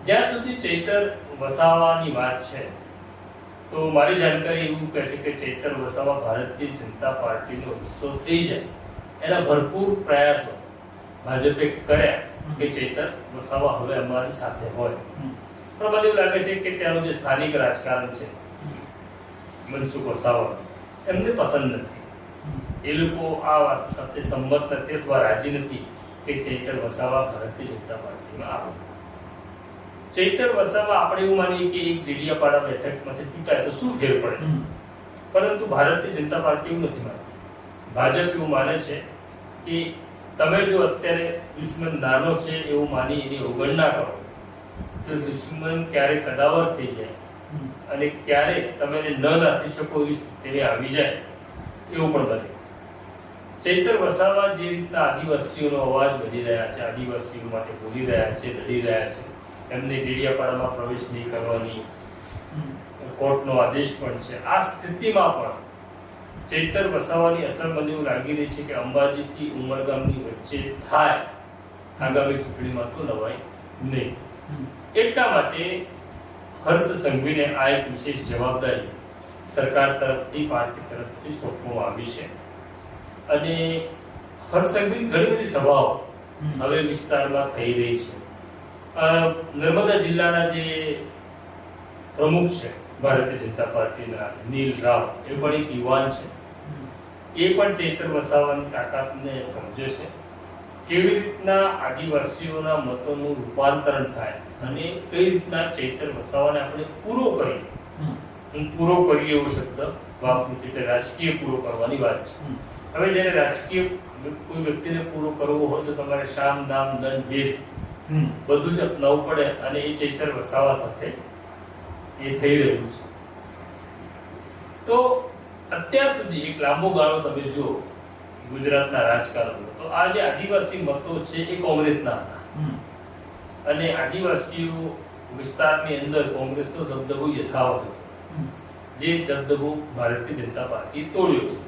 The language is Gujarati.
જ્યાં સુધી ચૈતર વસાવાની વાત છે તો મારી જાણકારી એવું કહે છે કે ચૈતર વસાવા ભારતીય જનતા પાર્ટીનો હિસ્સો થઈ જાય એના ભરપૂર પ્રયાસો ભાજપે કર્યા કે ચૈતર વસાવા હવે અમારી સાથે હોય. પણ મને એવું લાગે છે કે ત્યાંનું જે સ્થાનિક રાજકારણ છે મનસુખ વસાવા એમને પસંદ નથી. એ લોકો આ વાત સાથે સંમત નથી અથવા રાજી નથી કે ચૈતર વસાવા ભારતીય જનતા પાર્ટીમાં આવે. ચૈતર વસાવા આપણે એવું માનીએ કે એક ડેડિયાપાડા બેઠકમાંથી ચૂંટાય તો શું ફેર પડે, પરંતુ ભારતીય જનતા પાર્ટી એવું નથી માનતી. ભાજપ એવું માને છે કે તમે જો અત્યારે દુશ્મન નાનો છે એવું માની એની અવગણના કરો તો દુશ્મન ક્યારે કદાવર થઈ જાય અને ક્યારે તમે એને ન નાથી શકો એવી સ્થિતિ આવી જાય એવું પણ બને. ચૈતર વસાવા જે રીતના આદિવાસીઓનો અવાજ બની રહ્યા છે, આદિવાસીઓ માટે બોલી રહ્યા છે, લડી રહ્યા છે, એમને ડેડિયાપાડામાં પ્રવેશ નહીં કરવાની કોર્ટનો આદેશ પણ છે. આ સ્થિતિમાં પણ ચૈતર વસાવાની અસર મને એવું લાગી રહી છે કે અંબાજીથી ઉમરગામની વચ્ચે થાય આગામી ચૂંટણીમાં તો લવાય નહીં. એટલા માટે હર્ષ સંઘવીને આ એક વિશેષ જવાબદારી સરકાર તરફથી, પાર્ટી તરફથી સોંપવામાં આવી છે. અને હર્ષ સંઘવીની ઘણી બધી સભાઓ હવે વિસ્તારમાં થઈ રહી છે. નર્મદા જિલ્લાના જે પ્રમુખ છે ભારતીય જનતા પાર્ટીના નીલ રાવ, એ પણ એક યુવાન છે. એ પણ ચૈતર વસાવાની તાકાતને સમજે છે. કેવી રીતના આદિવાસીઓના મતોનું રૂપાંતરણ થાય અને કઈ રીતના ચૈતર વસાવાને આપણે પૂરો કરીએ. હું પૂરો કરીએ એવો શબ્દ વાપરું છું, એટલે રાજકીય પૂરો કરવાની વાત છે. હવે જ્યારે રાજકીય કોઈ વ્યક્તિને પૂરો કરવો હોય તો તમારે શામ, દામ, દંડ, ભેદ બધું જ અપનાવવું પડે અને એ ચૈતર વસાવા સાથે એ થઈ રહ્યું છે. તો અત્યાર સુધી એક લાંબો ગાળો તમે જુઓ ગુજરાતના રાજકારણનો, તો આ જે આદિવાસી મતો છે એ કોંગ્રેસના હતા અને આદિવાસીઓ વિસ્તારની અંદર કોંગ્રેસનો દબદબો યથાવત હતો, જે દબદબો ભારતીય જનતા પાર્ટીએ તોડ્યો છે.